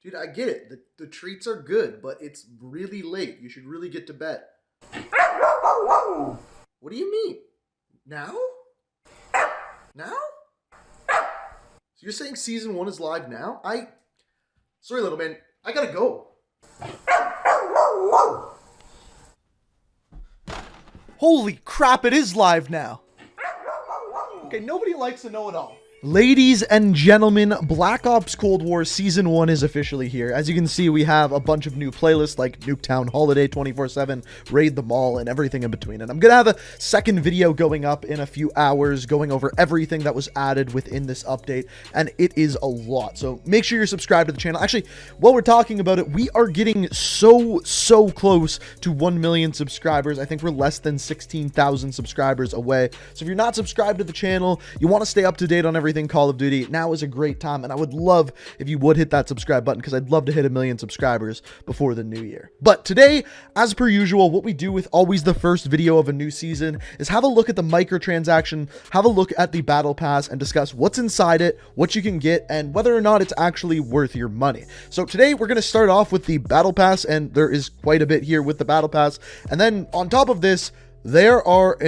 Dude, I get it. The treats are good, but it's really late. You should really get to bed. What do you mean? Now? Now? So you're saying season 1 is live now? Sorry, little man. I gotta go. Holy crap, it is live now. Okay, nobody likes to know it all. Ladies and gentlemen, Black Ops Cold War Season 1 is officially here. As you can see, we have a bunch of new playlists like Nuketown Holiday 24/7, Raid the Mall, and everything in between. And I'm going to have a second video going up in a few hours going over everything that was added within this update, and it is a lot. So make sure you're subscribed to the channel. Actually, while we're talking about it, we are getting so close to 1 million subscribers. I think we're less than 16,000 subscribers away. So if you're not subscribed to the channel, you want to stay up to date on everything Call of Duty, now is a great time, and I would love if you would hit that subscribe button because I'd love to hit 1 million subscribers before the new year. But today, as per usual, what we do with always the first video of a new season is have a look at the microtransaction, have a look at the battle pass, and discuss what's inside it, what you can get, and whether or not it's actually worth your money. So today we're going to start off with the battle pass, and there is quite a bit here with the battle pass, and then on top of this, there are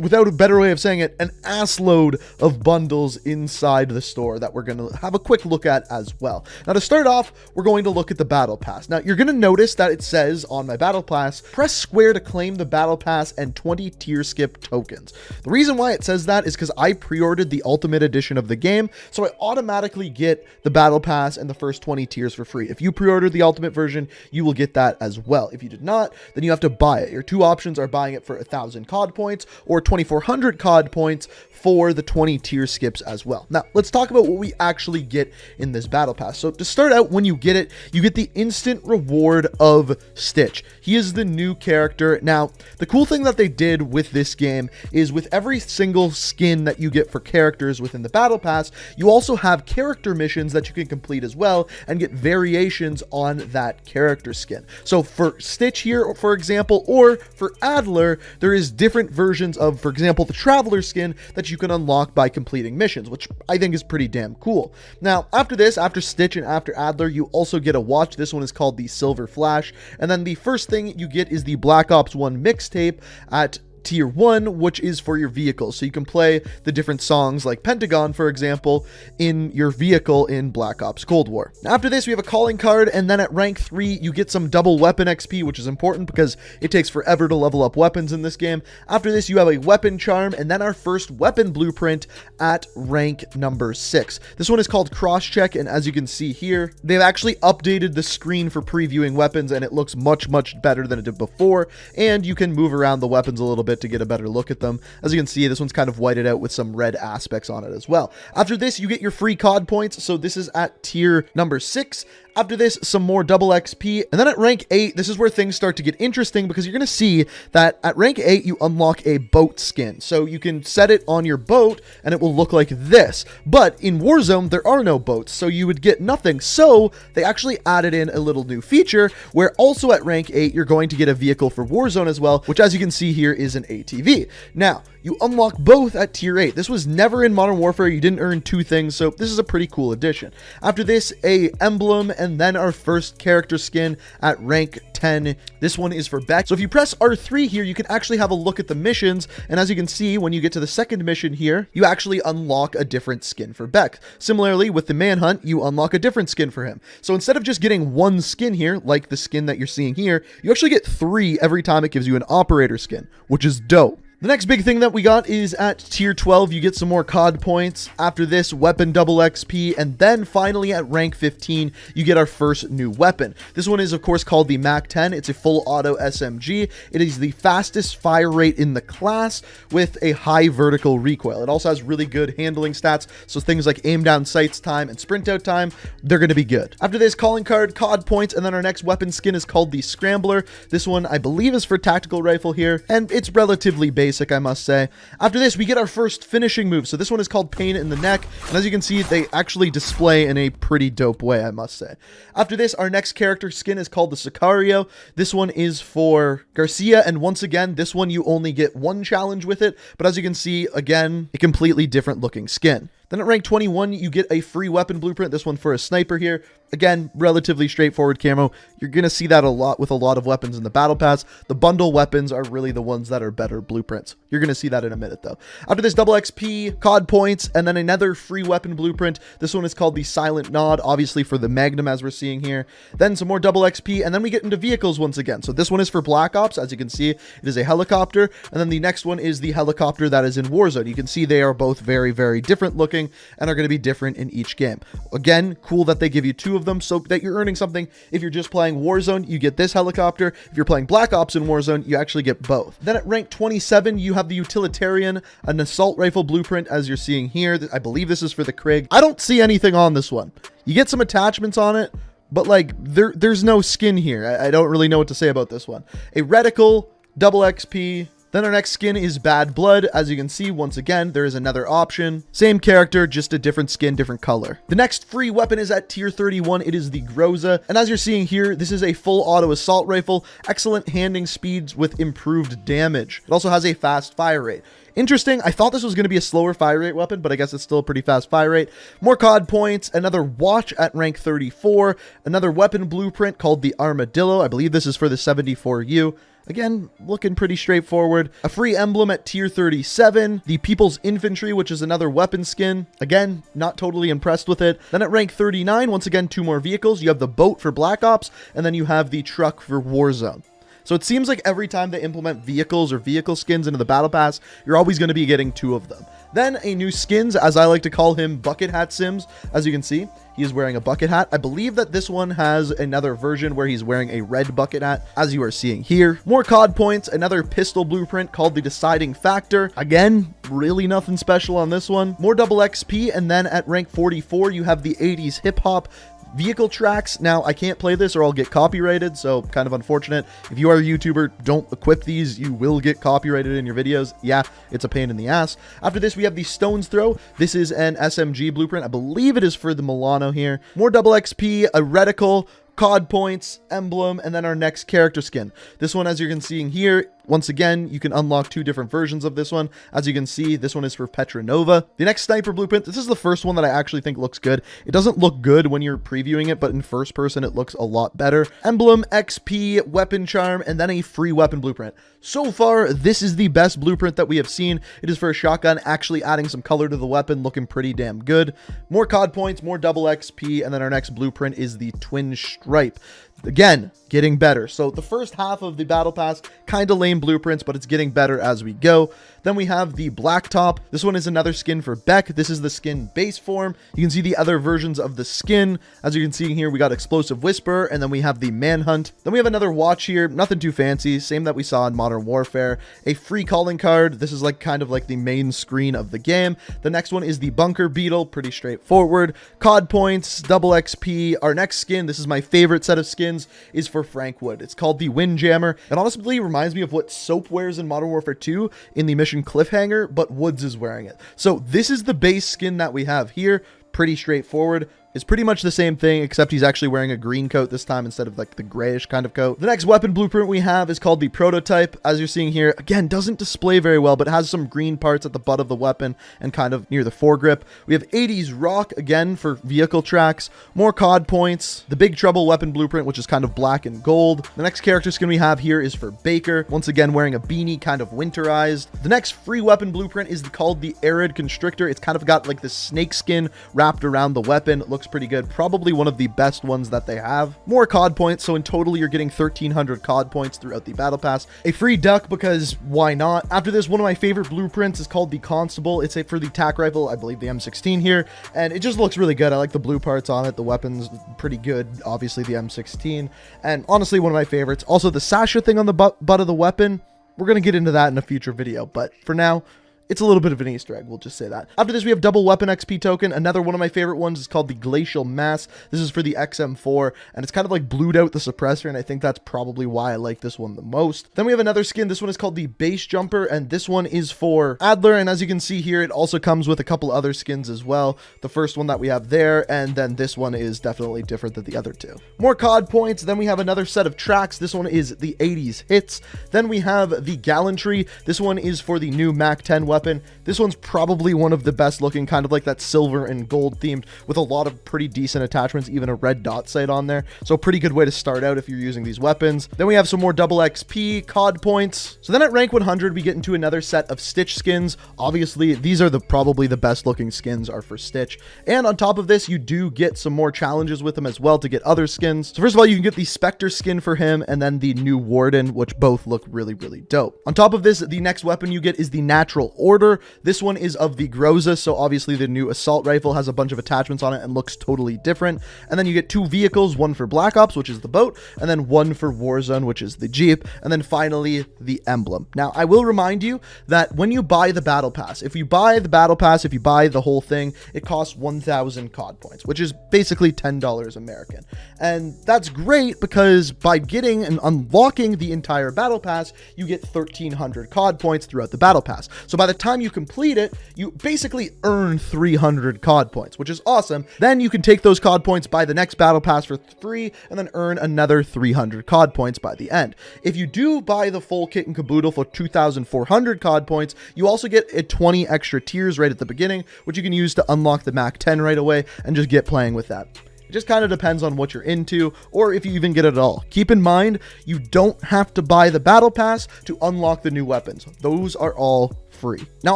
without a better way of saying it, an ass load of bundles inside the store that we're going to have a quick look at as well. Now, to start off, we're going to look at the battle pass. Now, you're going to notice that it says on my battle pass, press square to claim the battle pass and 20 tier skip tokens. The reason why it says that is because I pre-ordered the ultimate edition of the game, so I automatically get the battle pass and the first 20 tiers for free. If you pre-ordered the ultimate version, you will get that as well. If you did not, then you have to buy it. Your two options are buying it for 1,000 COD points or 2,400 COD points for the 20 tier skips as well. Now, let's talk about what we actually get in this battle pass. So to start out, when you get it, you get the instant reward of Stitch. He is the new character. Now, the cool thing that they did with this game is with every single skin that you get for characters within the battle pass, you also have character missions that you can complete as well and get variations on that character skin. So for Stitch here, for example, or for Adler, there is different versions of, for example, the Traveler skin that you can unlock by completing missions, which I think is pretty damn cool. Now, after this, after Stitch and after Adler, you also get a watch. This one is called the Silver Flash. And then the first thing you get is the Black Ops 1 mixtape at Tier 1, which is for your vehicle. So you can play the different songs like Pentagon, for example, in your vehicle in Black Ops Cold War. After this, we have a calling card, and then at rank 3, you get some double weapon XP, which is important because it takes forever to level up weapons in this game. After this, you have a weapon charm, and then our first weapon blueprint at rank number 6. This one is called Cross-Check, and as you can see here, they've actually updated the screen for previewing weapons, and it looks much better than it did before, and you can move around the weapons a little bit to get a better look at them. As you can see, this one's kind of whited out with some red aspects on it as well. After this, you get your free COD points. So this is at tier number 6. After this, some more double XP. And then at rank 8, this is where things start to get interesting because you're going to see that at rank 8, you unlock a boat skin. So you can set it on your boat and it will look like this. But in Warzone, there are no boats, so you would get nothing. So they actually added in a little new feature where also at rank 8, you're going to get a vehicle for Warzone as well, which as you can see here is an ATV. Now, you unlock both at tier 8. This was never in Modern Warfare. You didn't earn two things, so this is a pretty cool addition. After this, a emblem, and then our first character skin at rank 10. This one is for Beck. So if you press R3 here, you can actually have a look at the missions, and as you can see, when you get to the second mission here, you actually unlock a different skin for Beck. Similarly, with the Manhunt, you unlock a different skin for him. So instead of just getting one skin here, like the skin that you're seeing here, you actually get 3 every time it gives you an operator skin, which is dope. The next big thing that we got is at tier 12, you get some more COD points. After this, weapon double XP, and then finally at rank 15, you get our first new weapon. This one is of course called the MAC-10. It's a full auto SMG. It is the fastest fire rate in the class with a high vertical recoil. It also has really good handling stats, so things like aim down sights time and sprint out time, they're going to be good. After this, calling card, COD points, and then our next weapon skin is called the Scrambler. This one I believe is for tactical rifle here, and it's relatively basic, I must say. After this, we get our first finishing move. So this one is called Pain in the Neck, and as you can see, they actually display in a pretty dope way, I must say. After this, our next character skin is called the Sicario. This one is for Garcia, and once again, this one you only get one challenge with it, but as you can see, again, a completely different looking skin. Then at rank 21, you get a free weapon blueprint. This one for a sniper here. Again, relatively straightforward camo. You're going to see that a lot with a lot of weapons in the battle pass. The bundle weapons are really the ones that are better blueprints. You're going to see that in a minute though. After this, double XP, COD points, and then another free weapon blueprint. This one is called the Silent Nod, obviously for the Magnum as we're seeing here. Then some more double XP, and then we get into vehicles once again. So this one is for Black Ops. As you can see, it is a helicopter. And then the next one is the helicopter that is in Warzone. You can see they are both very, very different looking and are going to be different in each game. Again, cool that they give you two of them so that you're earning something. If you're just playing Warzone, you get this helicopter. If you're playing Black Ops in Warzone, you actually get both. Then at rank 27, you have the utilitarian, an assault rifle blueprint as you're seeing here. I believe this is for the Krig. I don't see anything on this one. You get some attachments on it, but like there's no skin here. I don't really know what to say about this one. A reticle, double XP. Then our next skin is Bad Blood. As you can see, once again, there is another option. Same character, just a different skin, different color. The next free weapon is at tier 31. It is the Groza. And as you're seeing here, this is a full auto assault rifle. Excellent handing speeds with improved damage. It also has a fast fire rate. Interesting. I thought this was going to be a slower fire rate weapon, but I guess it's still a pretty fast fire rate. More COD points, another watch at rank 34, another weapon blueprint called the Armadillo. I believe this is for the 74U. Again, looking pretty straightforward. A free emblem at tier 37. The People's Infantry, which is another weapon skin. Again, not totally impressed with it. Then at rank 39, once again, two more vehicles. You have the boat for Black Ops, and then you have the truck for Warzone. So it seems like every time they implement vehicles or vehicle skins into the battle pass, you're always going to be getting two of them. Then a new skins, as I like to call him, Bucket Hat Sims. As you can see, he is wearing a bucket hat. I believe that this one has another version where he's wearing a red bucket hat, as you are seeing here. More COD points, another pistol blueprint called the Deciding Factor. Again, really nothing special on this one. More double XP, and then at rank 44, you have the 80s hip hop vehicle tracks. Now, I can't play this or I'll get copyrighted, so kind of unfortunate. If you are a YouTuber, don't equip these. You will get copyrighted in your videos. Yeah, it's a pain in the ass. After this, we have the Stone's Throw. This is an SMG blueprint. I believe it is for the Milano here. More double XP, a reticle, COD points, emblem, and then our next character skin. This one, as you can see here, once again, you can unlock two different versions of this one. As you can see, this one is for Petronova. The next sniper blueprint, this is the first one that I actually think looks good. It doesn't look good when you're previewing it, but in first person, it looks a lot better. Emblem, XP, weapon charm, and then a free weapon blueprint. So far, this is the best blueprint that we have seen. It is for a shotgun, actually adding some color to the weapon, looking pretty damn good. More COD points, more double XP, and then our next blueprint is the Twin Stripe. Again, getting better. So the first half of the battle pass, kind of lame blueprints, but it's getting better as we go. Then we have the Blacktop. This one is another skin for Beck. This is the skin base form. You can see the other versions of the skin. As you can see here, we got Explosive Whisper, and then we have the Manhunt. Then we have another watch here. Nothing too fancy. Same that we saw in Modern Warfare. A free calling card. This is like kind of like the main screen of the game. The next one is the Bunker Beetle. Pretty straightforward. COD points, double XP. Our next skin, this is my favorite set of skins, is for Frank Wood. It's called the Windjammer. It honestly reminds me of what Soap wears in Modern Warfare 2 in the mission Cliffhanger, but Woods is wearing it. So this is the base skin that we have here. Pretty straightforward. It's pretty much the same thing, except he's actually wearing a green coat this time instead of like the grayish kind of coat. The next weapon blueprint we have is called the Prototype. As you're seeing here, again, doesn't display very well, but has some green parts at the butt of the weapon and kind of near the foregrip. We have 80s Rock, again, for vehicle tracks. More COD points. The Big Trouble weapon blueprint, which is kind of black and gold. The next character skin we have here is for Baker. Once again, wearing a beanie, kind of winterized. The next free weapon blueprint is called the Arid Constrictor. It's kind of got like this snake skin wrapped around the weapon. It looks pretty good. Probably one of the best ones that they have. More COD points, so in total you're getting 1,300 COD points throughout the battle pass. A free duck, because why not? After this, one of my favorite blueprints is called the Constable. It's for the TAC rifle, I believe the M16 here, and it just looks really good. I like the blue parts on it. The weapon's pretty good, obviously the M16, and honestly one of my favorites. Also the Sasha thing on the butt of the weapon, we're going to get into that in a future video, but for now, it's a little bit of an Easter egg, we'll just say that. After this, we have double weapon XP token. Another one of my favorite ones is called the Glacial Mass. This is for the XM4, and it's kind of like blued out the suppressor, and I think that's probably why I like this one the most. Then we have another skin. This one is called the Base Jumper, and this one is for Adler, and as you can see here, it also comes with a couple other skins as well. The first one that we have there, and then this one is definitely different than the other two. More COD points. Then we have another set of tracks. This one is the 80s Hits. Then we have the Gallantry. This one is for the new MAC-10 weapon. weapon. This one's probably one of the best looking, kind of like that silver and gold themed, with a lot of pretty decent attachments, even a red dot sight on there. So pretty good way to start out if you're using these weapons. Then we have some more double XP COD points. So then at rank 100, we get into another set of Stitch skins. Obviously, these are probably the best looking skins are for Stitch. And on top of this, you do get some more challenges with them as well to get other skins. So first of all, you can get the Spectre skin for him and then the new Warden, which both look really, really dope. On top of this, the next weapon you get is the Natural Order. This one is of the Groza, so obviously the new assault rifle has a bunch of attachments on it and looks totally different. And then you get 2 vehicles, one for Black Ops, which is the boat, and then one for Warzone, which is the Jeep, and then finally the emblem. Now, I will remind you that when you buy the Battle Pass, if you buy the whole thing, it costs 1,000 COD points, which is basically $10 American. And that's great because by getting and unlocking the entire Battle Pass, you get 1,300 COD points throughout the Battle Pass. So by the time you complete it, you basically earn 300 COD points, which is awesome. Then you can take those COD points, buy the next Battle Pass for free, and then earn another 300 COD points by the end. If you do buy the full kit and caboodle for 2,400 COD points, you also get 20 extra tiers right at the beginning, which you can use to unlock the Mac 10 right away and just get playing with that. It just kind of depends on what you're into, or if you even get it at all. Keep in mind, you don't have to buy the Battle Pass to unlock the new weapons. Those are all free. Now,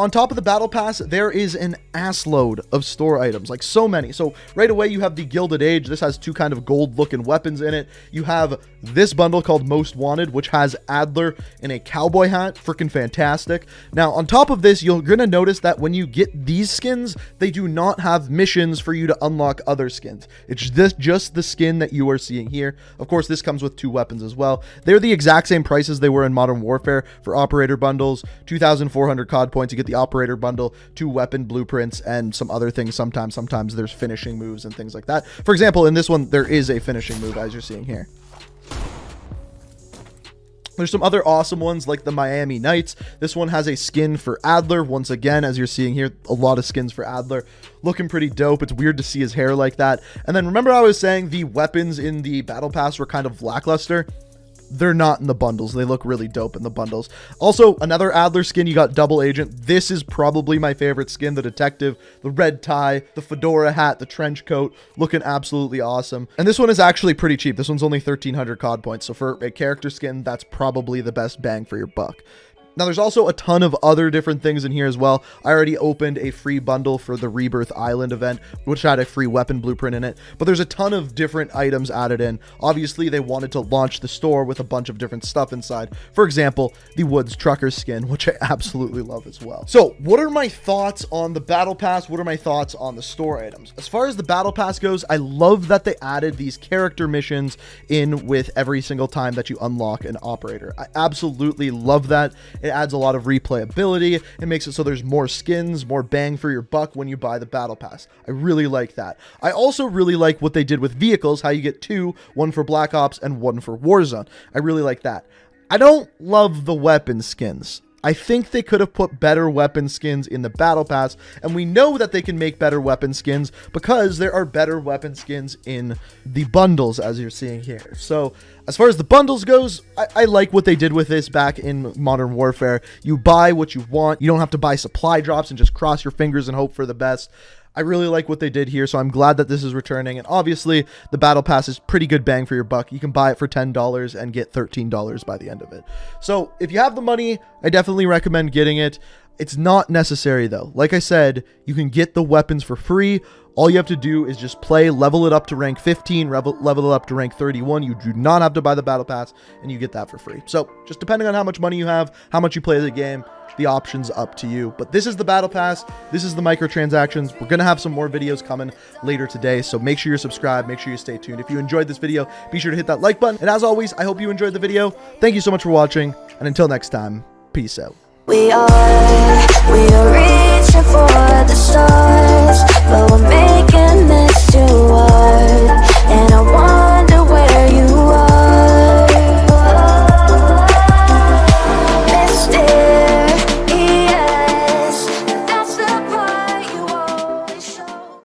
on top of the Battle Pass, there is an ass load of store items, like so many. So right away, you have the Gilded Age. This has 2 kind of gold looking weapons in it. You have this bundle called Most Wanted, which has Adler in a cowboy hat. Freaking fantastic. Now, on top of this, you're going to notice that when you get these skins, they do not have missions for you to unlock other skins. It's just the skin that you are seeing here. Of course, this comes with 2 weapons as well. They're the exact same prices they were in Modern Warfare for operator bundles. 2,400 COD points, you get the operator bundle, 2 weapon blueprints, and some other things. Sometimes there's finishing moves and things like that. For example, in this one, there is a finishing move, as you're seeing here. There's some other awesome ones like the Miami Knights. This one has a skin for Adler. Once again, as you're seeing here, a lot of skins for Adler. Looking pretty dope. It's weird to see his hair like that. And then remember I was saying the weapons in the Battle Pass were kind of lackluster? They're not in the bundles. They look really dope in the bundles. Also, another Adler skin, you got Double Agent. This is probably my favorite skin, the detective, the red tie, the fedora hat, the trench coat, looking absolutely awesome. And this one is actually pretty cheap. This one's only 1,300 COD points. So for a character skin, that's probably the best bang for your buck. Now, there's also a ton of other different things in here as well. I already opened a free bundle for the Rebirth Island event, which had a free weapon blueprint in it. But there's a ton of different items added in. Obviously, they wanted to launch the store with a bunch of different stuff inside. For example, the Woods Trucker skin, which I absolutely love as well. So, what are my thoughts on the Battle Pass? What are my thoughts on the store items? As far as the Battle Pass goes, I love that they added these character missions in with every single time that you unlock an operator. I absolutely love that. It adds a lot of replayability. It makes it so there's more skins, more bang for your buck when you buy the Battle Pass. I really like that. I also really like what they did with vehicles, how you get 2, one for Black Ops and one for Warzone. I really like that. I don't love the weapon skins. I think they could have put better weapon skins in the Battle Pass, and we know that they can make better weapon skins because there are better weapon skins in the bundles, as you're seeing here. So as far as the bundles goes, I like what they did with this back in Modern Warfare. You buy what you want. You don't have to buy supply drops and just cross your fingers and hope for the best. I really like what they did here, so I'm glad that this is returning. And obviously, the Battle Pass is pretty good bang for your buck. You can buy it for $10 and get $13 by the end of it. So if you have the money, I definitely recommend getting it. It's not necessary, though. Like I said, you can get the weapons for free. All you have to do is just play, level it up to rank 15, level it up to rank 31. You do not have to buy the Battle Pass, and you get that for free. So just depending on how much money you have, how much you play the game, the option's up to you. But this is the Battle Pass. This is the microtransactions. We're going to have some more videos coming later today, so make sure you're subscribed. Make sure you stay tuned. If you enjoyed this video, be sure to hit that like button. And as always, I hope you enjoyed the video. Thank you so much for watching, and until next time, peace out. We are reaching for the stars, but we're making this too hard, and I want